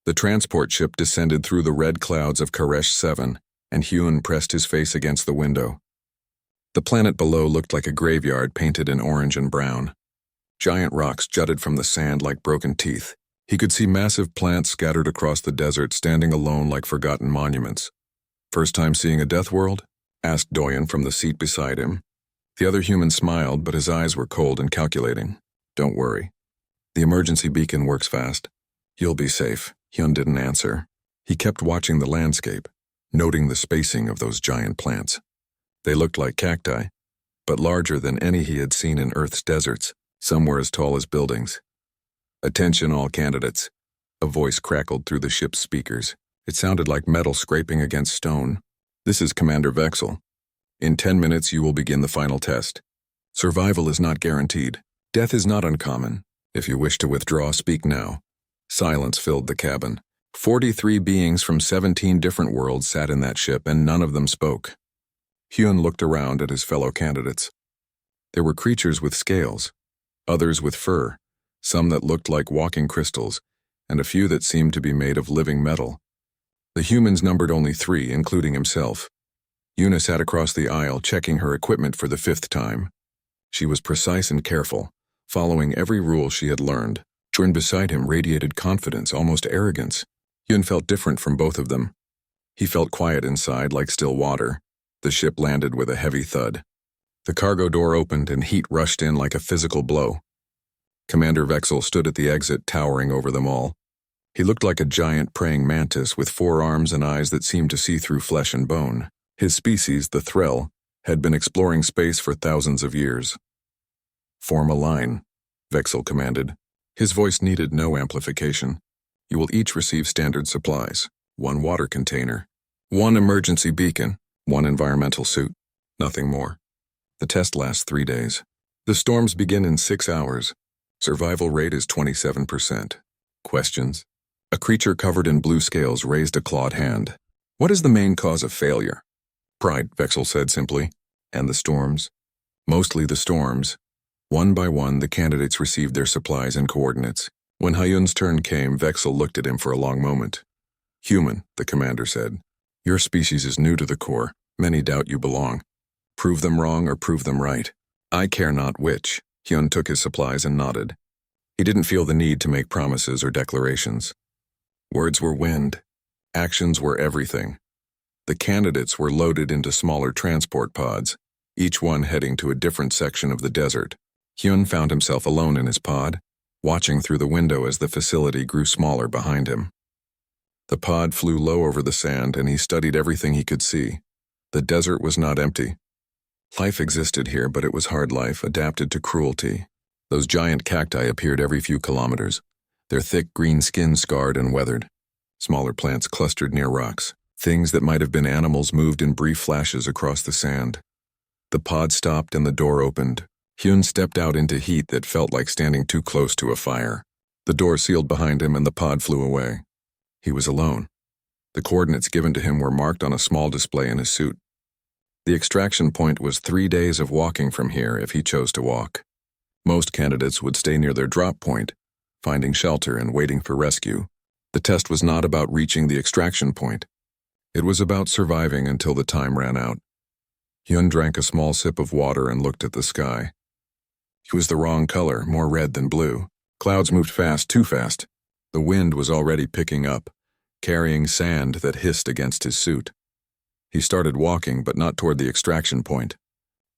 The transport ship descended through the red clouds of Koresh 7, and Hyun pressed his face against the window. The planet below looked like a graveyard painted in orange and brown. Giant rocks jutted from the sand like broken teeth. He could see massive plants scattered across the desert standing alone like forgotten monuments. "First time seeing a death world?" asked Doyen from the seat beside him. The other human smiled, but his eyes were cold and calculating. "Don't worry. The emergency beacon works fast. You'll be safe." Hyun didn't answer. He kept watching the landscape, noting the spacing of those giant plants. They looked like cacti, but larger than any he had seen in Earth's deserts. Some were as tall as buildings. "Attention all candidates." A voice crackled through the ship's speakers. It sounded like metal scraping against stone. "This is Commander Vexel. In 10 minutes you will begin the final test. Survival is not guaranteed. Death is not uncommon. If you wish to withdraw, speak now." Silence filled the cabin. 43 beings from 17 different worlds sat in that ship, and none of them spoke. Hyun looked around at his fellow candidates. There were creatures with scales, others with fur, some that looked like walking crystals, and a few that seemed to be made of living metal. The humans numbered only 3, including himself. Yuna sat across the aisle, checking her equipment for the 5th time. She was precise and careful, following every rule she had learned. Jorn beside him radiated confidence, almost arrogance. Hyun felt different from both of them. He felt quiet inside, like still water. The ship landed with a heavy thud. The cargo door opened and heat rushed in like a physical blow. Commander Vexel stood at the exit, towering over them all. He looked like a giant praying mantis with 4 arms and eyes that seemed to see through flesh and bone. His species, the Threll, had been exploring space for thousands of years. "Form a line," Vexel commanded. His voice needed no amplification. "You will each receive standard supplies: 1 water container, 1 emergency beacon, 1 environmental suit, nothing more. The test lasts 3 days. The storms begin in 6 hours. Survival rate is 27%. Questions?" A creature covered in blue scales raised a clawed hand. "What is the main cause of failure?" "Pride," Vexel said simply. "And the storms?" "Mostly the storms." One by one, the candidates received their supplies and coordinates. When Hyun's turn came, Vexel looked at him for a long moment. "Human," the commander said. "Your species is new to the Corps. Many doubt you belong. Prove them wrong or prove them right. I care not which." Hyun took his supplies and nodded. He didn't feel the need to make promises or declarations. Words were wind. Actions were everything. The candidates were loaded into smaller transport pods, each one heading to a different section of the desert. Hyun found himself alone in his pod, watching through the window as the facility grew smaller behind him. The pod flew low over the sand, and he studied everything he could see. The desert was not empty. Life existed here, but it was hard life, adapted to cruelty. Those giant cacti appeared every few kilometers, their thick green skin scarred and weathered. Smaller plants clustered near rocks. Things that might have been animals moved in brief flashes across the sand. The pod stopped and the door opened. Hyun stepped out into heat that felt like standing too close to a fire. The door sealed behind him and the pod flew away. He was alone. The coordinates given to him were marked on a small display in his suit. The extraction point was 3 days of walking from here if he chose to walk. Most candidates would stay near their drop point, finding shelter and waiting for rescue. The test was not about reaching the extraction point. It was about surviving until the time ran out. Hyun drank a small sip of water and looked at the sky. It was the wrong color, more red than blue. Clouds moved fast, too fast. The wind was already picking up, carrying sand that hissed against his suit. He started walking, but not toward the extraction point.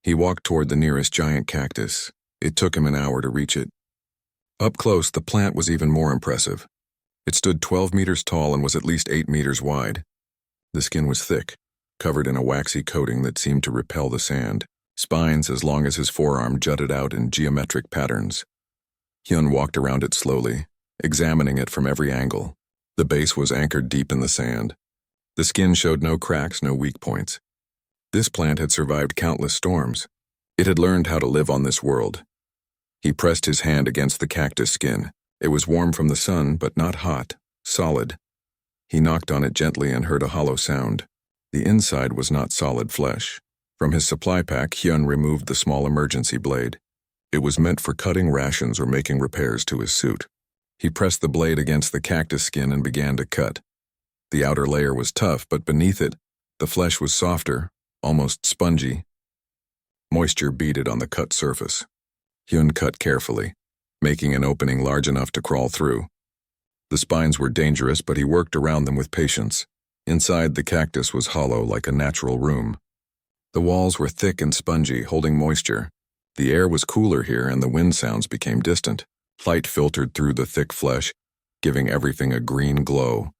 He walked toward the nearest giant cactus. It took him an hour to reach it. Up close, the plant was even more impressive. It stood 12 meters tall and was at least 8 meters wide. The skin was thick, covered in a waxy coating that seemed to repel the sand. Spines as long as his forearm jutted out in geometric patterns. Hyun walked around it slowly, examining it from every angle. The base was anchored deep in the sand. The skin showed no cracks, no weak points. This plant had survived countless storms. It had learned how to live on this world. He pressed his hand against the cactus skin. It was warm from the sun, but not hot, solid. He knocked on it gently and heard a hollow sound. The inside was not solid flesh. From his supply pack, Hyun removed the small emergency blade. It was meant for cutting rations or making repairs to his suit. He pressed the blade against the cactus skin and began to cut. The outer layer was tough, but beneath it, the flesh was softer, almost spongy. Moisture beaded on the cut surface. Hyun cut carefully, making an opening large enough to crawl through. The spines were dangerous, but he worked around them with patience. Inside, the cactus was hollow like a natural room. The walls were thick and spongy, holding moisture. The air was cooler here, and the wind sounds became distant. Light filtered through the thick flesh, giving everything a green glow.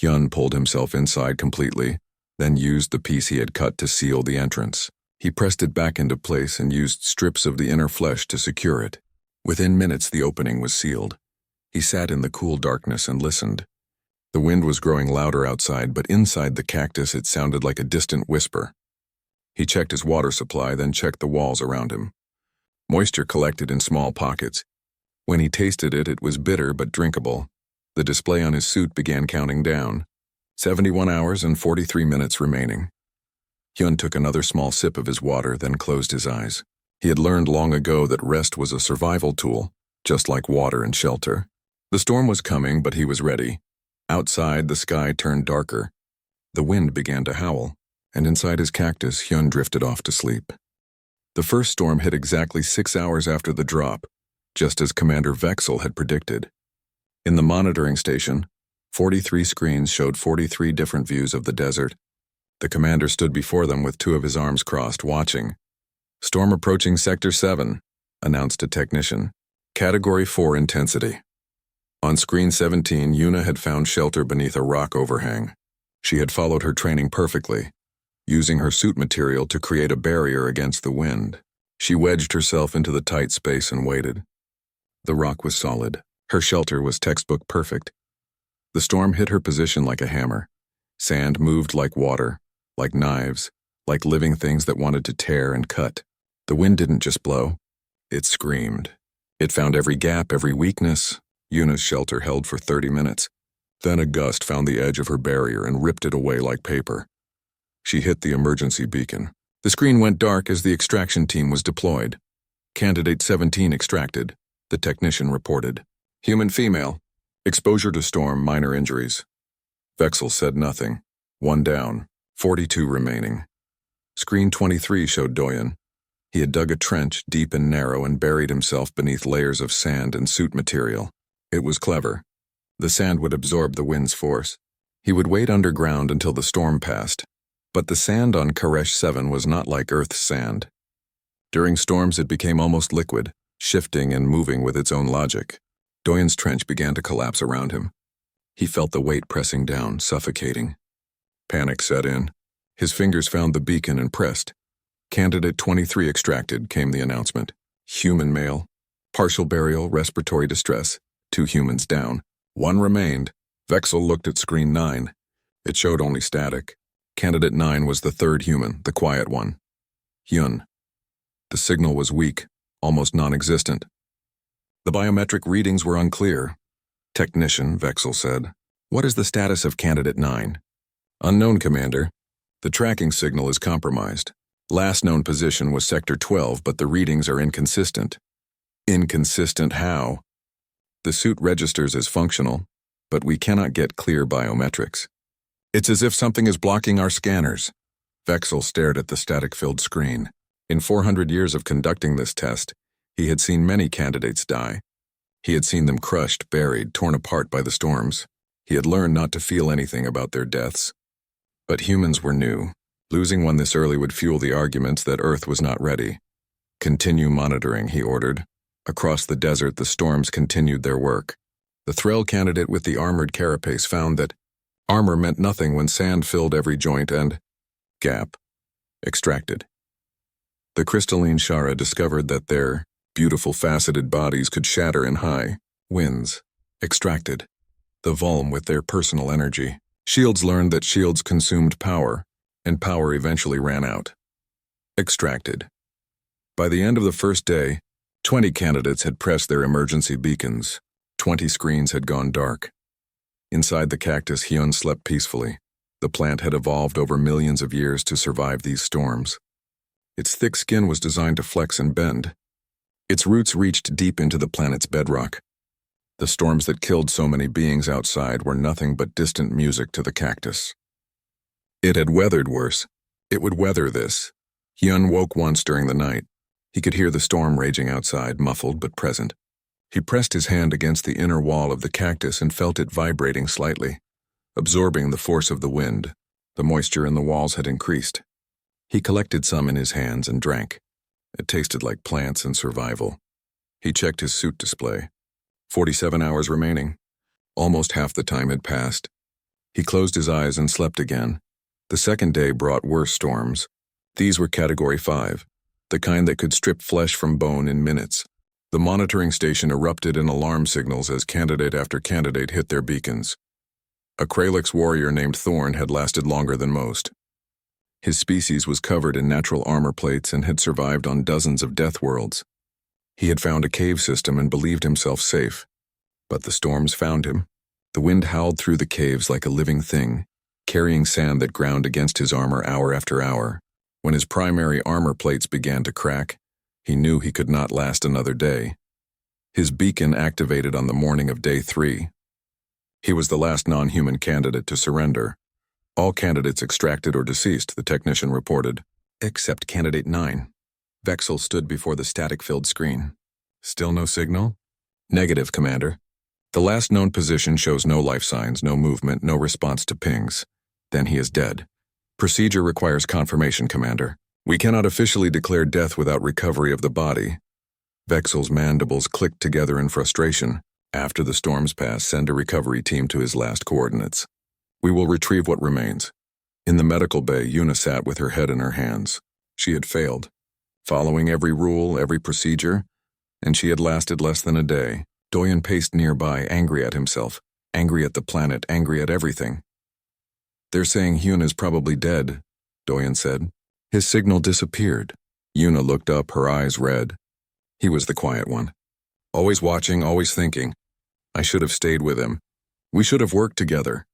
Hyun pulled himself inside completely, then used the piece he had cut to seal the entrance. He pressed it back into place and used strips of the inner flesh to secure it. Within minutes, the opening was sealed. He sat in the cool darkness and listened. The wind was growing louder outside, but inside the cactus it sounded like a distant whisper. He checked his water supply, then checked the walls around him. Moisture collected in small pockets. When he tasted it, it was bitter but drinkable. The display on his suit began counting down. 71 hours and 43 minutes remaining. Hyun took another small sip of his water, then closed his eyes. He had learned long ago that rest was a survival tool, just like water and shelter. The storm was coming, but he was ready. Outside, the sky turned darker. The wind began to howl, and inside his cactus, Hyun drifted off to sleep. The first storm hit exactly 6 hours after the drop, just as Commander Vexel had predicted. In the monitoring station, 43 screens showed 43 different views of the desert. The commander stood before them with 2 of his arms crossed, watching. "Storm approaching Sector 7, announced a technician. Category 4 intensity. On screen 17, Yuna had found shelter beneath a rock overhang. She had followed her training perfectly, using her suit material to create a barrier against the wind. She wedged herself into the tight space and waited. The rock was solid. Her shelter was textbook perfect. The storm hit her position like a hammer. Sand moved like water, like knives, like living things that wanted to tear and cut. The wind didn't just blow. It screamed. It found every gap, every weakness. Yuna's shelter held for 30 minutes. Then a gust found the edge of her barrier and ripped it away like paper. She hit the emergency beacon. The screen went dark as the extraction team was deployed. Candidate 17 extracted, the technician reported. Human female. Exposure to storm, minor injuries. Vexel said nothing. 1 down, 42 remaining. Screen 23 showed Doyen. He had dug a trench deep and narrow and buried himself beneath layers of sand and suit material. It was clever. The sand would absorb the wind's force. He would wait underground until the storm passed. But the sand on Karesh 7 was not like Earth's sand. During storms it became almost liquid, shifting and moving with its own logic. Doyen's trench began to collapse around him. He felt the weight pressing down, suffocating. Panic set in. His fingers found the beacon and pressed. Candidate 23 extracted, came the announcement. Human male. Partial burial, respiratory distress. 2 humans down. 1 remained. Vexel looked at screen 9. It showed only static. Candidate 9 was the 3rd human, the quiet one. Hyun. The signal was weak, almost non-existent. The biometric readings were unclear. Technician, Vexel said. What is the status of Candidate 9? Unknown, Commander. The tracking signal is compromised. Last known position was Sector 12, but the readings are inconsistent. Inconsistent how? The suit registers as functional, but we cannot get clear biometrics. It's as if something is blocking our scanners. Vexel stared at the static-filled screen. In 400 years of conducting this test, he had seen many candidates die. He had seen them crushed, buried, torn apart by the storms. He had learned not to feel anything about their deaths. But humans were new. Losing one this early would fuel the arguments that Earth was not ready. Continue monitoring, he ordered. Across the desert, the storms continued their work. The Threll candidate with the armored carapace found that armor meant nothing when sand filled every joint and gap. Extracted. The crystalline Shara discovered that their beautiful faceted bodies could shatter in high winds. Extracted. The Vulm with their personal energy. Shields learned that shields consumed power, and power eventually ran out. Extracted. By the end of the first day, 20 candidates had pressed their emergency beacons. 20 screens had gone dark. Inside the cactus, Hyun slept peacefully. The plant had evolved over millions of years to survive these storms. Its thick skin was designed to flex and bend. Its roots reached deep into the planet's bedrock. The storms that killed so many beings outside were nothing but distant music to the cactus. It had weathered worse. It would weather this. Hyun woke once during the night. He could hear the storm raging outside, muffled but present. He pressed his hand against the inner wall of the cactus and felt it vibrating slightly, absorbing the force of the wind. The moisture in the walls had increased. He collected some in his hands and drank. It tasted like plants and survival. He checked his suit display. 47 hours remaining. Almost half the time had passed. He closed his eyes and slept again. The second day brought worse storms. These were Category 5, the kind that could strip flesh from bone in minutes. The monitoring station erupted in alarm signals as candidate after candidate hit their beacons. A Kralix warrior named Thorn had lasted longer than most. His species was covered in natural armor plates and had survived on dozens of death worlds. He had found a cave system and believed himself safe. But the storms found him. The wind howled through the caves like a living thing, carrying sand that ground against his armor hour after hour. When his primary armor plates began to crack, he knew he could not last another day. His beacon activated on the morning of day 3. He was the last non-human candidate to surrender. All candidates extracted or deceased, the technician reported, except Candidate 9. Vexel stood before the static-filled screen. Still no signal? Negative, Commander. The last known position shows no life signs, no movement, no response to pings. Then he is dead. Procedure requires confirmation, Commander. We cannot officially declare death without recovery of the body. Vexel's mandibles clicked together in frustration. After the storms pass, send a recovery team to his last coordinates. We will retrieve what remains. In the medical bay, Yuna sat with her head in her hands. She had failed, following every rule, every procedure, and she had lasted less than a day. Doyen paced nearby, angry at himself, angry at the planet, angry at everything. They're saying Hyun is probably dead, Doyen said. His signal disappeared. Yuna looked up, her eyes red. He was the quiet one. Always watching, always thinking. I should have stayed with him. We should have worked together.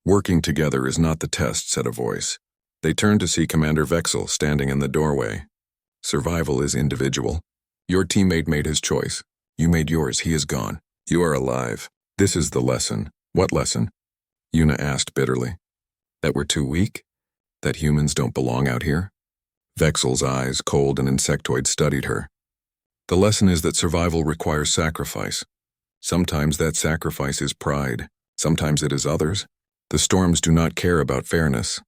Working together is not the test, said a voice. They turned to see Commander Vexel standing in the doorway. Survival is individual. Your teammate made his choice. You made yours. He is gone. You are alive. This is the lesson. What lesson? Yuna asked bitterly. That we're too weak? That humans don't belong out here? Vexel's eyes, cold and insectoid, studied her. The lesson is that survival requires sacrifice. Sometimes that sacrifice is pride. Sometimes it is others. The storms do not care about fairness.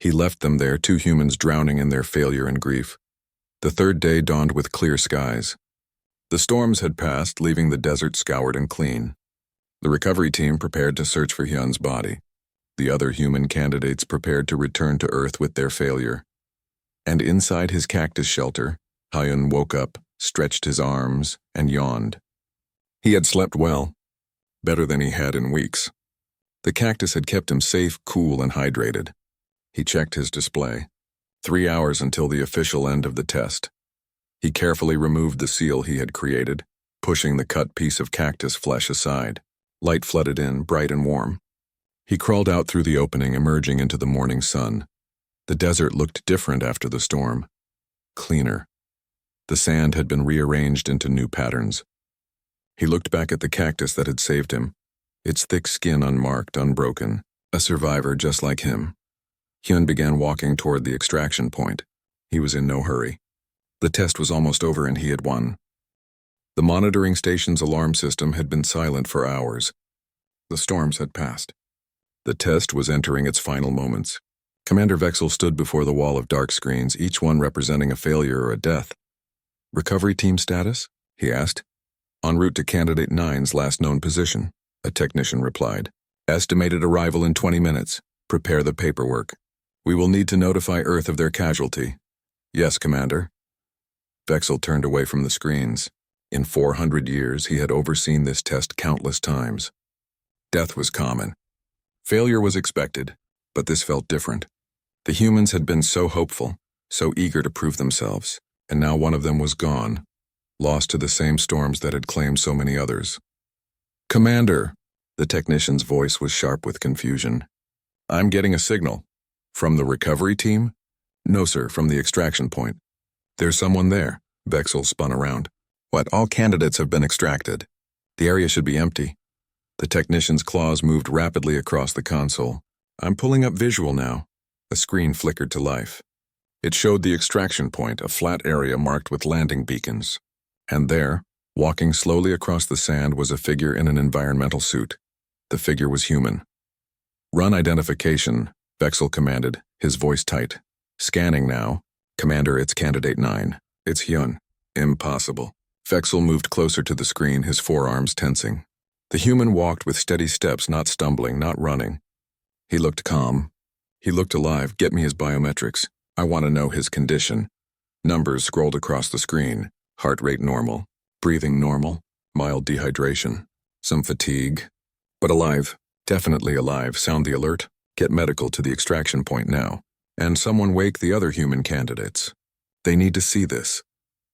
He left them there, 2 humans drowning in their failure and grief. The third day dawned with clear skies. The storms had passed, leaving the desert scoured and clean. The recovery team prepared to search for Hyun's body. The other human candidates prepared to return to Earth with their failure. And inside his cactus shelter, Hyun woke up, stretched his arms, and yawned. He had slept well, better than he had in weeks. The cactus had kept him safe, cool, and hydrated. He checked his display. 3 hours until the official end of the test. He carefully removed the seal he had created, pushing the cut piece of cactus flesh aside. Light flooded in, bright and warm. He crawled out through the opening, emerging into the morning sun. The desert looked different after the storm. Cleaner. The sand had been rearranged into new patterns. He looked back at the cactus that had saved him, its thick skin unmarked, unbroken, a survivor just like him. Hyun began walking toward the extraction point. He was in no hurry. The test was almost over and he had won. The monitoring station's alarm system had been silent for hours. The storms had passed. The test was entering its final moments. Commander Vexel stood before the wall of dark screens, each one representing a failure or a death. Recovery team status? He asked. En route to Candidate 9's last known position, a technician replied. Estimated arrival in 20 minutes. Prepare the paperwork. We will need to notify Earth of their casualty. Yes, Commander. Vexel turned away from the screens. In 400 years, he had overseen this test countless times. Death was common. Failure was expected, but this felt different. The humans had been so hopeful, so eager to prove themselves, and now one of them was gone, lost to the same storms that had claimed so many others. Commander, the technician's voice was sharp with confusion. I'm getting a signal. From the recovery team? No, sir, from the extraction point. There's someone there. Vexel spun around. What, all candidates have been extracted. The area should be empty. The technician's claws moved rapidly across the console. I'm pulling up visual now. A screen flickered to life. It showed the extraction point, a flat area marked with landing beacons. And there, walking slowly across the sand, was a figure in an environmental suit. The figure was human. Run identification, Vexel commanded, his voice tight. Scanning now. Commander, it's Candidate 9. It's Hyun. Impossible. Vexel moved closer to the screen, his forearms tensing. The human walked with steady steps, not stumbling, not running. He looked calm. He looked alive. Get me his biometrics. I want to know his condition. Numbers scrolled across the screen. Heart rate normal. Breathing normal. Mild dehydration. Some fatigue. But alive. Definitely alive. Sound the alert. Get medical to the extraction point now. And someone wake the other human candidates. They need to see this.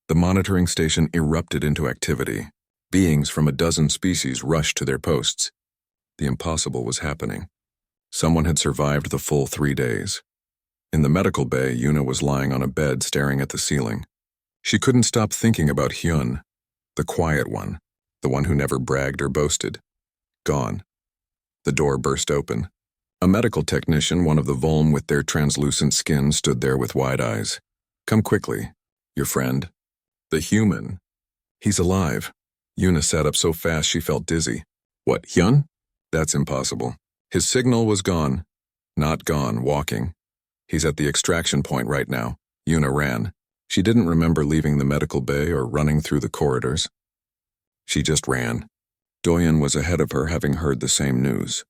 The monitoring station erupted into activity. Beings from a dozen species rushed to their posts. The impossible was happening. Someone had survived the full 3 days. In the medical bay, Yuna was lying on a bed staring at the ceiling. She couldn't stop thinking about Hyun, the quiet one, the one who never bragged or boasted. Gone. The door burst open. A medical technician, one of the Volm with their translucent skin, stood there with wide eyes. Come quickly. Your friend. The human. He's alive. Yuna sat up so fast she felt dizzy. What, Hyun? That's impossible. His signal was gone. Not gone, walking. He's at the extraction point right now. Yuna ran. She didn't remember leaving the medical bay or running through the corridors. She just ran. Doyen was ahead of her, having heard the same news.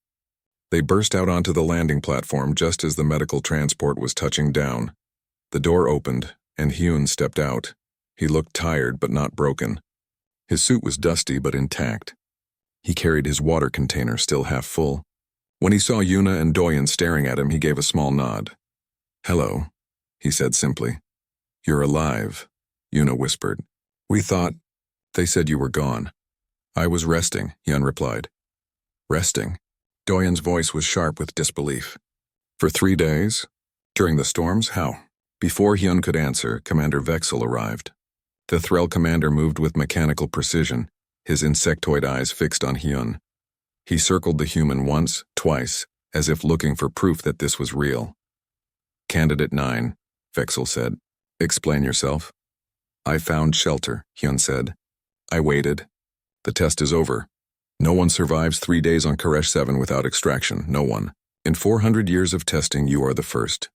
They burst out onto the landing platform just as the medical transport was touching down. The door opened, and Hyun stepped out. He looked tired but not broken. His suit was dusty but intact. He carried his water container still half full. When he saw Yuna and Doyen staring at him, he gave a small nod. Hello, he said simply. You're alive, Yuna whispered. We thought, they said you were gone. I was resting, Hyun replied. Resting? Doyen's voice was sharp with disbelief. For 3 days? During the storms? How? Before Hyun could answer, Commander Vexel arrived. The Threll commander moved with mechanical precision, his insectoid eyes fixed on Hyun. He circled the human once, twice, as if looking for proof that this was real. Candidate 9, Vexel said. Explain yourself. I found shelter, Hyun said. I waited. The test is over. No one survives 3 days on Karesh 7 without extraction, no one. In 400 years of testing, you are the first.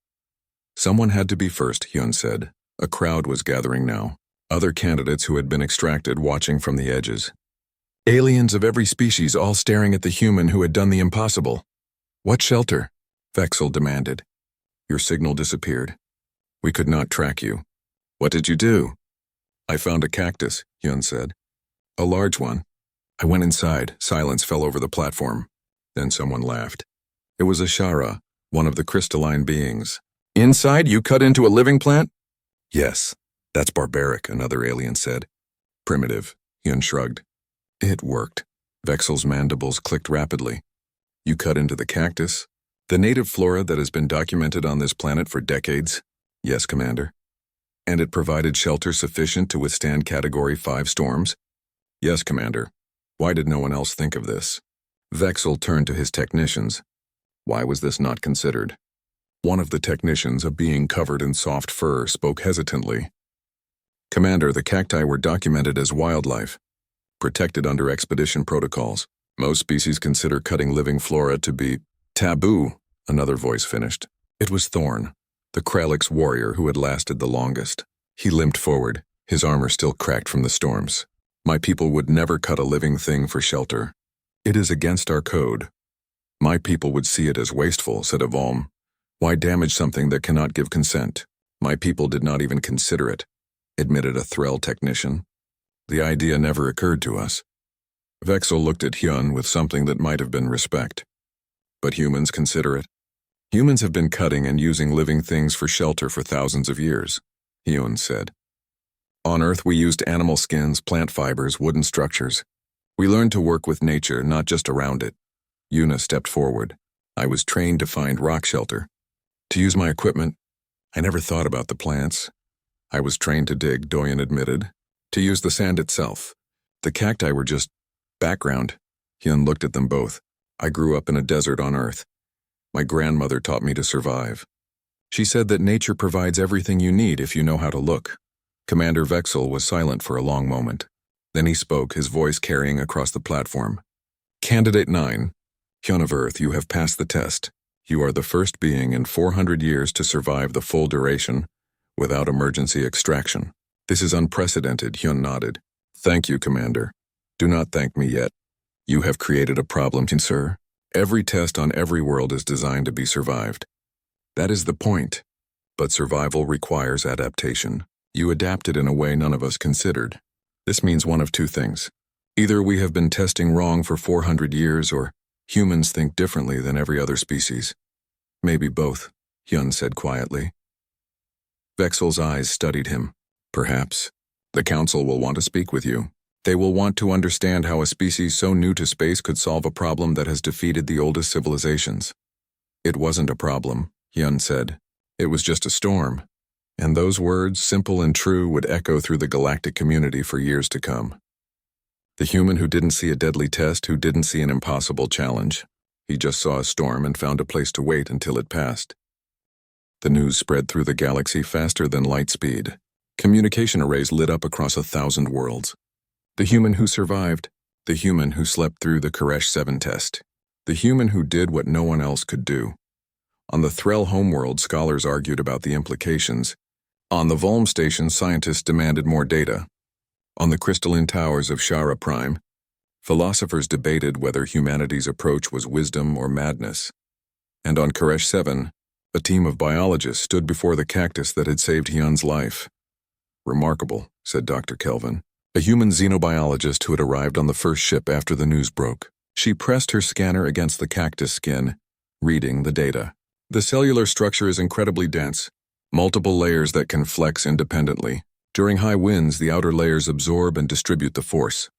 Someone had to be first, Hyun said. A crowd was gathering now. Other candidates who had been extracted watching from the edges. Aliens of every species all staring at the human who had done the impossible. What shelter? Vexel demanded. Your signal disappeared. We could not track you. What did you do? I found a cactus, Hyun said. A large one. I went inside. Silence fell over the platform. Then someone laughed. It was Ashara, one of the crystalline beings. Inside, you cut into a living plant? Yes. That's barbaric, another alien said. Primitive, Hyun shrugged. It worked. Vexel's mandibles clicked rapidly. You cut into the cactus? The native flora that has been documented on this planet for decades? Yes, Commander. And it provided shelter sufficient to withstand Category 5 storms? Yes, Commander. Why did no one else think of this? Vexel turned to his technicians. Why was this not considered? One of the technicians, a being covered in soft fur, spoke hesitantly. Commander, the cacti were documented as wildlife, protected under expedition protocols. Most species consider cutting living flora to be taboo, another voice finished. It was Thorn, the Kralix warrior who had lasted the longest. He limped forward, his armor still cracked from the storms. My people would never cut a living thing for shelter. It is against our code. My people would see it as wasteful, said Avalm. Why damage something that cannot give consent? My people did not even consider it, admitted a Threll technician. The idea never occurred to us. Vexel looked at Hyun with something that might have been respect. But humans consider it. Humans have been cutting and using living things for shelter for thousands of years, Hyun said. On Earth, we used animal skins, plant fibers, wooden structures. We learned to work with nature, not just around it. Yuna stepped forward. I was trained to find rock shelter. To use my equipment, I never thought about the plants. I was trained to dig, Doyen admitted. To use the sand itself. The cacti were just background, Hyun looked at them both. I grew up in a desert on Earth. My grandmother taught me to survive. She said that nature provides everything you need if you know how to look. Commander Vexel was silent for a long moment. Then he spoke, his voice carrying across the platform. Candidate 9, Hyun of Earth, you have passed the test. You are the first being in 400 years to survive the full duration without emergency extraction. This is unprecedented, Hyun nodded. Thank you, Commander. Do not thank me yet. You have created a problem, sir. Every test on every world is designed to be survived. That is the point. But survival requires adaptation. You adapted in a way none of us considered. This means one of two things. Either we have been testing wrong for 400 years, or humans think differently than every other species. Maybe both, Hyun said quietly. Vexel's eyes studied him. Perhaps. The Council will want to speak with you. They will want to understand how a species so new to space could solve a problem that has defeated the oldest civilizations. It wasn't a problem, Hyun said. It was just a storm. And those words, simple and true, would echo through the galactic community for years to come. The human who didn't see a deadly test, who didn't see an impossible challenge. He just saw a storm and found a place to wait until it passed. The news spread through the galaxy faster than light speed. Communication arrays lit up across 1,000 worlds. The human who survived. The human who slept through the Koresh 7 test. The human who did what no one else could do. On the Threll homeworld, scholars argued about the implications. On the Volm station, scientists demanded more data. On the crystalline towers of Shara Prime, philosophers debated whether humanity's approach was wisdom or madness. And on Koresh 7, a team of biologists stood before the cactus that had saved Hyun's life. Remarkable, said Dr. Kelvin, a human xenobiologist who had arrived on the first ship after the news broke. She pressed her scanner against the cactus skin, reading the data. The cellular structure is incredibly dense, multiple layers that can flex independently. During high winds, the outer layers absorb and distribute the force.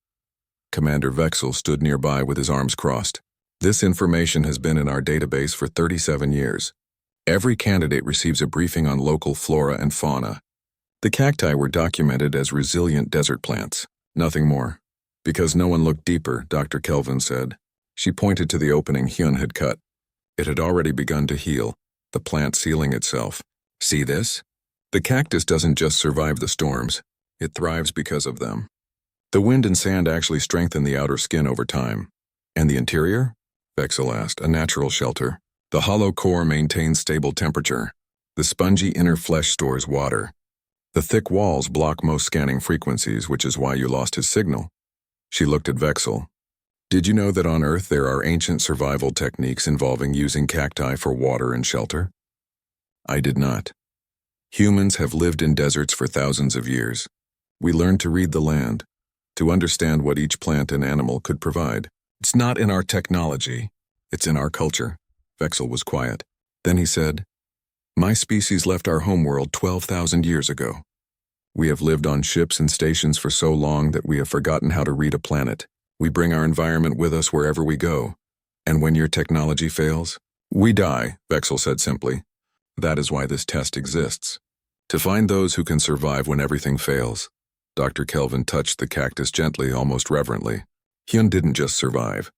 Commander Vexel stood nearby with his arms crossed. This information has been in our database for 37 years. Every candidate receives a briefing on local flora and fauna. The cacti were documented as resilient desert plants. Nothing more. Because no one looked deeper, Dr. Kelvin said. She pointed to the opening Hyun had cut. It had already begun to heal, the plant sealing itself. See this? The cactus doesn't just survive the storms. It thrives because of them. The wind and sand actually strengthen the outer skin over time. And the interior? Vexel asked. A natural shelter. The hollow core maintains stable temperature. The spongy inner flesh stores water. The thick walls block most scanning frequencies, which is why you lost his signal. She looked at Vexel. Did you know that on Earth there are ancient survival techniques involving using cacti for water and shelter? I did not. Humans have lived in deserts for thousands of years. We learned to read the land, to understand what each plant and animal could provide. It's not in our technology, it's in our culture. Vexel was quiet. Then he said, My species left our homeworld 12,000 years ago. We have lived on ships and stations for so long that we have forgotten how to read a planet. We bring our environment with us wherever we go. And when your technology fails, we die, Vexel said simply. That is why this test exists. To find those who can survive when everything fails. Dr. Kelvin touched the cactus gently, almost reverently. Hyun didn't just survive.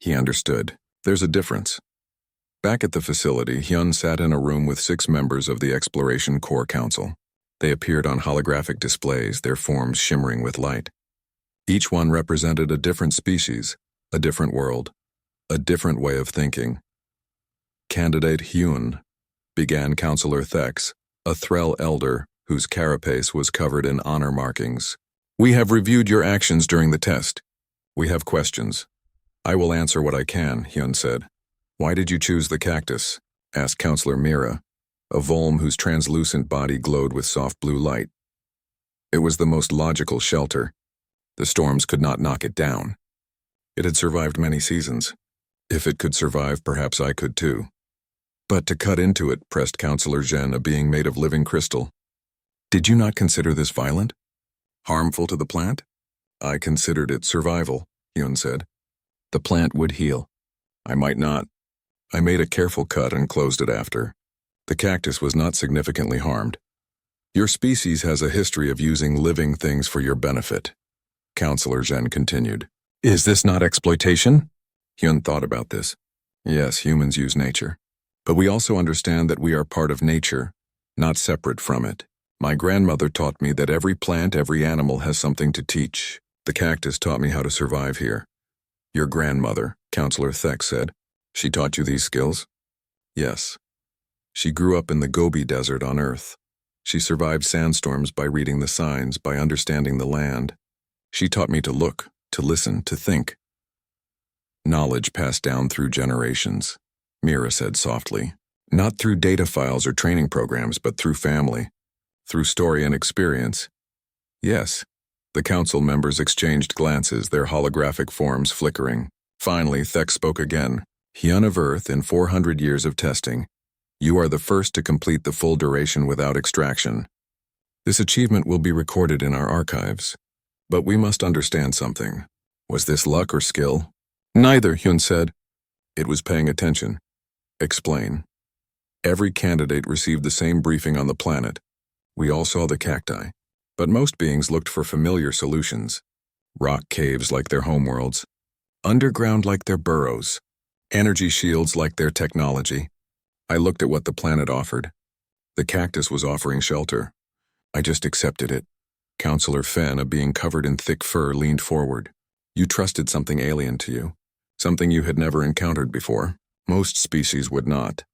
He understood. There's a difference. Back at the facility, Hyun sat in a room with 6 members of the Exploration Core Council. They appeared on holographic displays, their forms shimmering with light. Each one represented a different species, a different world, a different way of thinking. Candidate Hyun, began Counselor Thex, a Threll elder whose carapace was covered in honor markings. We have reviewed your actions during the test. We have questions. I will answer what I can, Hyun said. Why did you choose the cactus? Asked Counselor Mira, a Volm whose translucent body glowed with soft blue light. It was the most logical shelter. The storms could not knock it down. It had survived many seasons. If it could survive, perhaps I could too. But to cut into it, pressed Counselor Zhen, a being made of living crystal. Did you not consider this violent? Harmful to the plant? I considered it survival, Hyun said. The plant would heal. I might not. I made a careful cut and closed it after. The cactus was not significantly harmed. Your species has a history of using living things for your benefit, Counselor Zhen continued. Is this not exploitation? Hyun thought about this. Yes, humans use nature. But we also understand that we are part of nature, not separate from it. My grandmother taught me that every plant, every animal has something to teach. The cactus taught me how to survive here. Your grandmother, Counselor Thek said. She taught you these skills? Yes. She grew up in the Gobi Desert on Earth. She survived sandstorms by reading the signs, by understanding the land. She taught me to look, to listen, to think. Knowledge passed down through generations, Mira said softly. Not through data files or training programs, but through family, through story and experience. Yes. The council members exchanged glances, their holographic forms flickering. Finally, Thek spoke again. Hyun of Earth, in 400 years of testing, you are the first to complete the full duration without extraction. This achievement will be recorded in our archives. But we must understand something. Was this luck or skill? Neither, Hyun said. It was paying attention. Explain. Every candidate received the same briefing on the planet. We all saw the cacti. But most beings looked for familiar solutions. Rock caves like their homeworlds. Underground like their burrows. Energy shields like their technology. I looked at what the planet offered. The cactus was offering shelter. I just accepted it. Counselor Fen, a being covered in thick fur, leaned forward. You trusted something alien to you. Something you had never encountered before. Most species would not.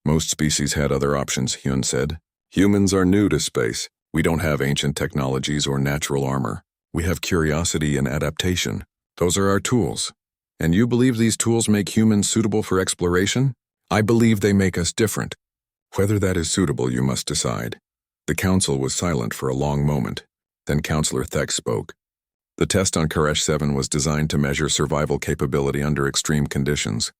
Most species had other options, Hyun said. Humans are new to space. We don't have ancient technologies or natural armor. We have curiosity and adaptation. Those are our tools. And you believe these tools make humans suitable for exploration? I believe they make us different. Whether that is suitable, you must decide. The council was silent for a long moment. Then Counselor Thek spoke. The test on Koresh 7 was designed to measure survival capability under extreme conditions.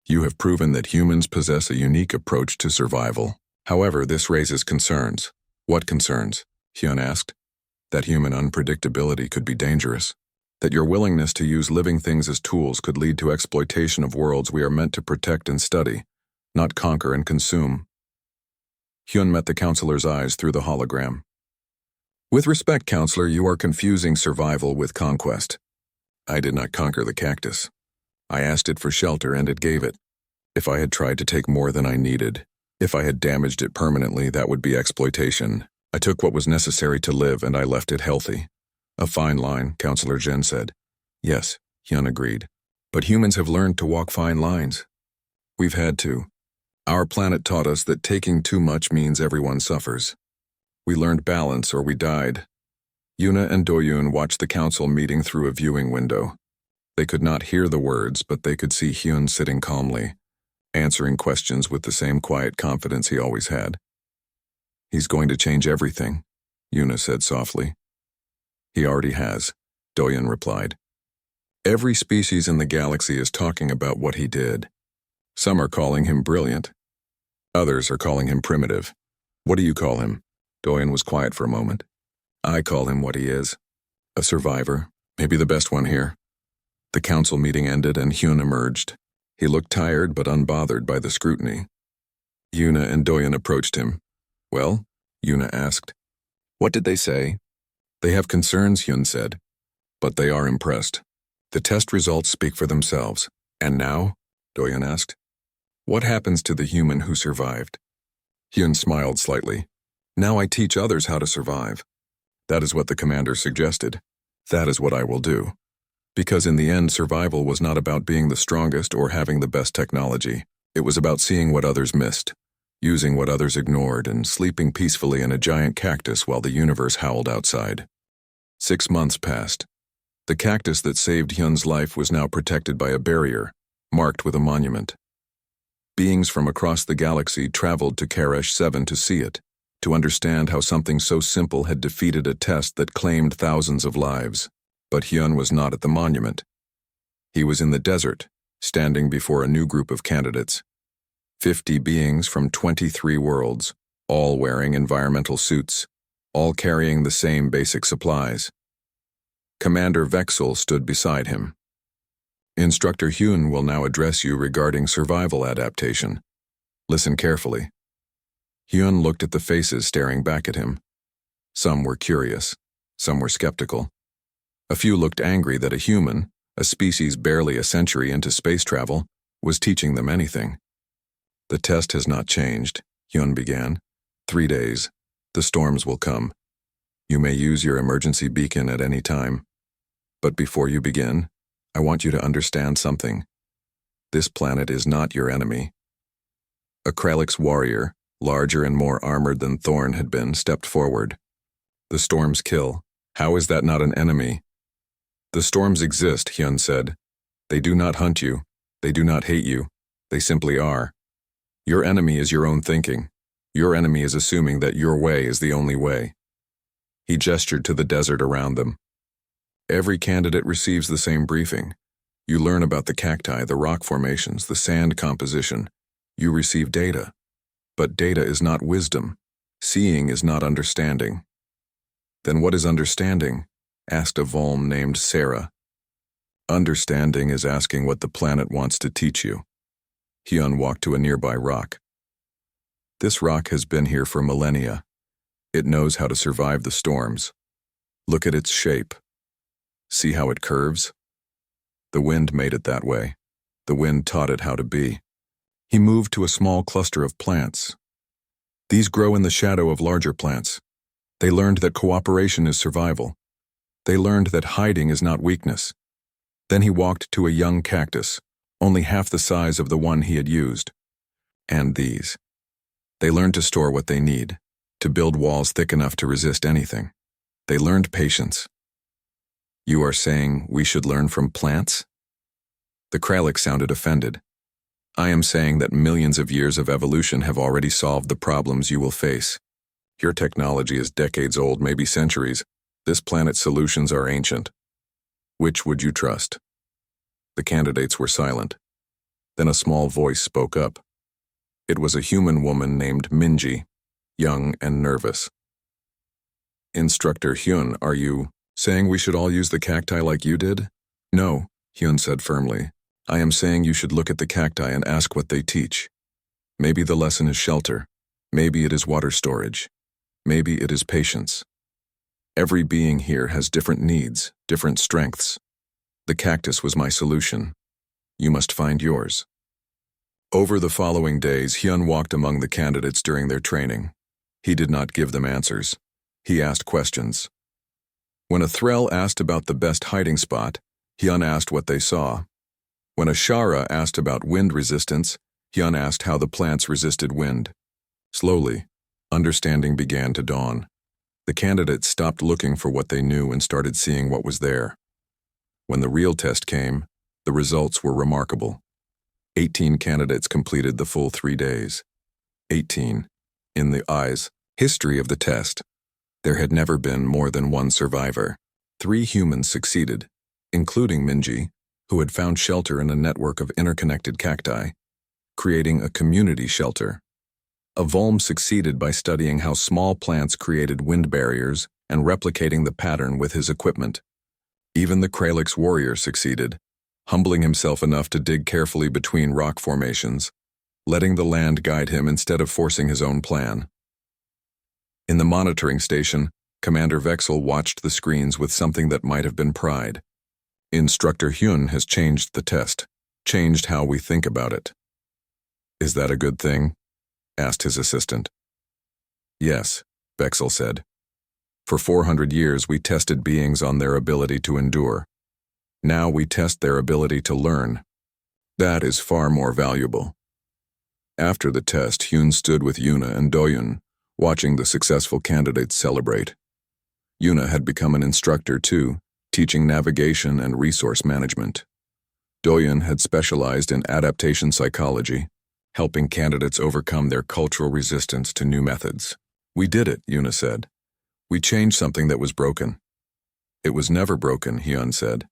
You have proven that humans possess a unique approach to survival. However, this raises concerns. What concerns? Hyun asked. That human unpredictability could be dangerous. That your willingness to use living things as tools could lead to exploitation of worlds we are meant to protect and study, not conquer and consume. Hyun met the counselor's eyes through the hologram. With respect, Counselor, you are confusing survival with conquest. I did not conquer the cactus. I asked it for shelter and it gave it. If I had tried to take more than I needed, if I had damaged it permanently, that would be exploitation. I took what was necessary to live and I left it healthy. A fine line, Counselor Jen said. Yes, Hyun agreed. But humans have learned to walk fine lines. We've had to. Our planet taught us that taking too much means everyone suffers. We learned balance or we died. Yuna and Doyoon watched the council meeting through a viewing window. They could not hear the words, but they could see Hyun sitting calmly, answering questions with the same quiet confidence he always had. He's going to change everything, Yuna said softly. He already has, Doyoon replied. Every species in the galaxy is talking about what he did. Some are calling him brilliant. Others are calling him primitive. What do you call him? Doyoon was quiet for a moment. I call him what he is. A survivor, maybe the best one here. The council meeting ended and Hyun emerged. He looked tired but unbothered by the scrutiny. Yuna and Doyoon approached him. Well, Yuna asked. What did they say? They have concerns, Hyun said. But they are impressed. The test results speak for themselves. And now? Doyoon asked. What happens to the human who survived? Hyun smiled slightly. Now I teach others how to survive. That is what the commander suggested. That is what I will do. Because in the end, survival was not about being the strongest or having the best technology. It was about seeing what others missed, using what others ignored, and sleeping peacefully in a giant cactus while the universe howled outside. 6 months passed. The cactus that saved Hyun's life was now protected by a barrier, marked with a monument. Beings from across the galaxy traveled to Koresh 7 to see it, to understand how something so simple had defeated a test that claimed thousands of lives. But Hyun was not at the monument. He was in the desert, standing before a new group of candidates. 50 beings from 23 worlds, all wearing environmental suits, all carrying the same basic supplies. Commander Vexel stood beside him. Instructor Hyun will now address you regarding survival adaptation. Listen carefully. Hyun looked at the faces staring back at him. Some were curious, some were skeptical. A few looked angry that a human, a species barely a century into space travel, was teaching them anything. The test has not changed, Hyun began. 3 days. The storms will come. You may use your emergency beacon at any time. But before you begin, I want you to understand something. This planet is not your enemy. A Kralix warrior, larger and more armored than Thorn had been, stepped forward. The storms kill. How is that not an enemy? The storms exist, Hyun said. They do not hunt you. They do not hate you. They simply are. Your enemy is your own thinking. Your enemy is assuming that your way is the only way. He gestured to the desert around them. Every candidate receives the same briefing. You learn about the cacti, the rock formations, the sand composition. You receive data. But data is not wisdom. Seeing is not understanding. Then what is understanding? Asked a Volm named Sarah. Understanding is asking what the planet wants to teach you. Hyun walked to a nearby rock. This rock has been here for millennia. It knows how to survive the storms. Look at its shape. See how it curves? The wind made it that way. The wind taught it how to be. He moved to a small cluster of plants. These grow in the shadow of larger plants. They learned that cooperation is survival. They learned that hiding is not weakness. Then he walked to a young cactus, only half the size of the one he had used. And these. They learned to store what they need, to build walls thick enough to resist anything. They learned patience. You are saying we should learn from plants? The Kralix sounded offended. I am saying that millions of years of evolution have already solved the problems you will face. Your technology is decades old, maybe centuries. This planet's solutions are ancient. Which would you trust? The candidates were silent. Then a small voice spoke up. It was a human woman named Minji, young and nervous. Instructor Hyun, are you saying we should all use the cacti like you did? No, Hyun said firmly. I am saying you should look at the cacti and ask what they teach. Maybe the lesson is shelter. Maybe it is water storage. Maybe it is patience. Every being here has different needs, different strengths. The cactus was my solution. You must find yours. Over the following days, Hyun walked among the candidates during their training. He did not give them answers. He asked questions. When a Threll asked about the best hiding spot, Hyun asked what they saw. When a Shara asked about wind resistance, Hyun asked how the plants resisted wind. Slowly, understanding began to dawn. The candidates stopped looking for what they knew and started seeing what was there. When the real test came, the results were remarkable. 18 candidates completed the full 3 days. 18. In the eyes, history of the test. There had never been more than one survivor. 3 humans succeeded, including Minji, who had found shelter in a network of interconnected cacti, creating a community shelter. A Volm succeeded by studying how small plants created wind barriers and replicating the pattern with his equipment. Even the Kralix warrior succeeded, humbling himself enough to dig carefully between rock formations, letting the land guide him instead of forcing his own plan. In the monitoring station, Commander Vexel watched the screens with something that might have been pride. Instructor Hyun has changed the test, changed how we think about it. Is that a good thing? Asked his assistant. Yes, Vexel said. For 400 years we tested beings on their ability to endure. Now we test their ability to learn. That is far more valuable. After the test, Hyun stood with Yuna and Doyun, watching the successful candidates celebrate. Yuna had become an instructor too, teaching navigation and resource management. Doyun had specialized in adaptation psychology, helping candidates overcome their cultural resistance to new methods. We did it, Yuna said. We changed something that was broken. It was never broken, Hyun said.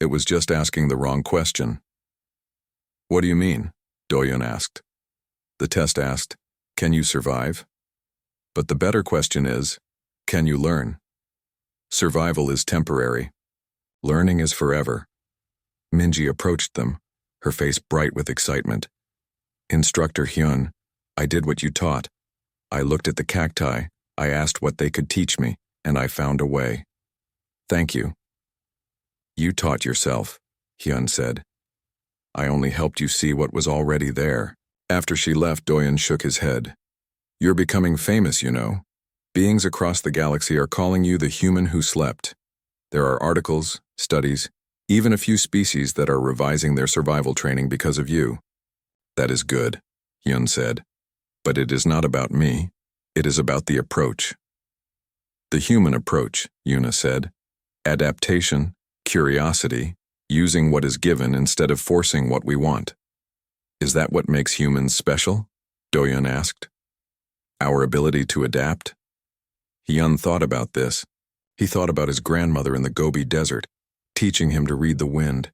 It was just asking the wrong question. What do you mean? Doyun asked. The test asked, can you survive? But the better question is, can you learn? Survival is temporary. Learning is forever. Minji approached them, her face bright with excitement. Instructor Hyun, I did what you taught. I looked at the cacti, I asked what they could teach me, and I found a way. Thank you. You taught yourself. Hyun said. I only helped you see what was already there. After she left, Doyeon shook his head. You're becoming famous, you know. Beings across the galaxy are calling you the human who slept. There are articles, studies, even a few species that are revising their survival training because of you. That is good, Hyun said. But it is not about me. It is about the approach. The human approach, Yuna said. Adaptation, curiosity, using what is given instead of forcing what we want. Is that what makes humans special? Doyeon asked. Our ability to adapt? Hyun thought about this. He thought about his grandmother in the Gobi Desert, teaching him to read the wind.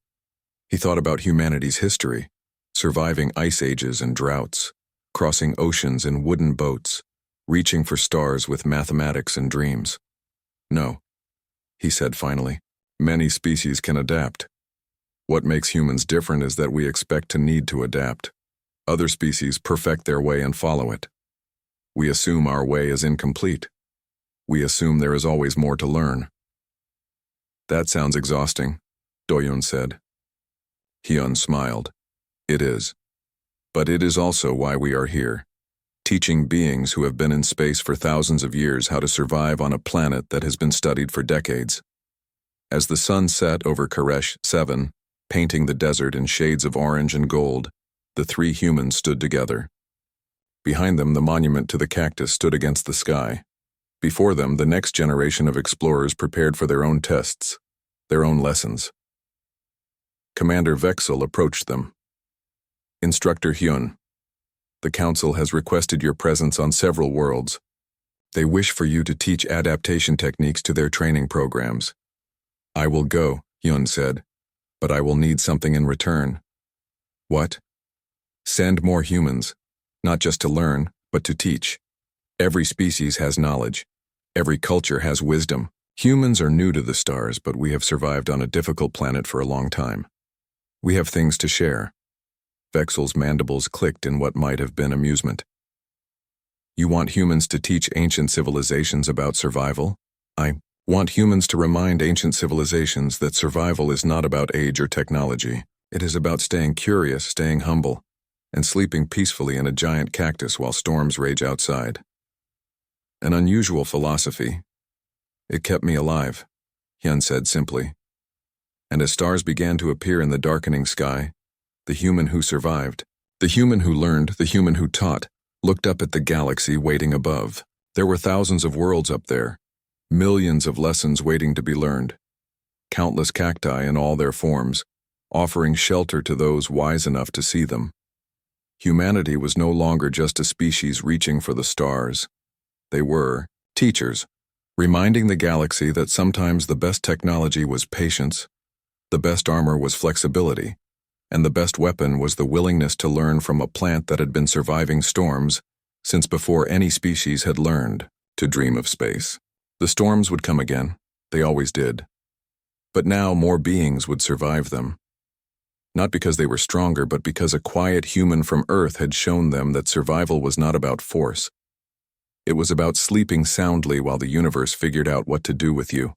He thought about humanity's history, surviving ice ages and droughts, crossing oceans in wooden boats, reaching for stars with mathematics and dreams. No, he said finally, many species can adapt. What makes humans different is that we expect to need to adapt. Other species perfect their way and follow it. We assume our way is incomplete. We assume there is always more to learn. That sounds exhausting, Doyeon said. Hyun smiled. It is. But it is also why we are here, teaching beings who have been in space for thousands of years how to survive on a planet that has been studied for decades. As the sun set over Karesh 7, painting the desert in shades of orange and gold, the three humans stood together. Behind them, the monument to the Cactus stood against the sky. Before them, the next generation of explorers prepared for their own tests, their own lessons. Commander Vexel approached them. Instructor Hyun, the Council has requested your presence on several worlds. They wish for you to teach adaptation techniques to their training programs. I will go, Hyun said, but I will need something in return. What? Send more humans, not just to learn, but to teach. Every species has knowledge. Every culture has wisdom. Humans are new to the stars, but we have survived on a difficult planet for a long time. We have things to share. Vexel's mandibles clicked in what might have been amusement. You want humans to teach ancient civilizations about survival? I want humans to remind ancient civilizations that survival is not about age or technology. It is about staying curious, staying humble, and sleeping peacefully in a giant cactus while storms rage outside. An unusual philosophy. It kept me alive, Hyun said simply. And as stars began to appear in the darkening sky, the human who survived, the human who learned, the human who taught, looked up at the galaxy waiting above. There were thousands of worlds up there, millions of lessons waiting to be learned, countless cacti in all their forms, offering shelter to those wise enough to see them. Humanity was no longer just a species reaching for the stars. They were teachers, reminding the galaxy that sometimes the best technology was patience, the best armor was flexibility, and the best weapon was the willingness to learn from a plant that had been surviving storms since before any species had learned to dream of space. The storms would come again, they always did. But now more beings would survive them. Not because they were stronger, but because a quiet human from Earth had shown them that survival was not about force. It was about sleeping soundly while the universe figured out what to do with you.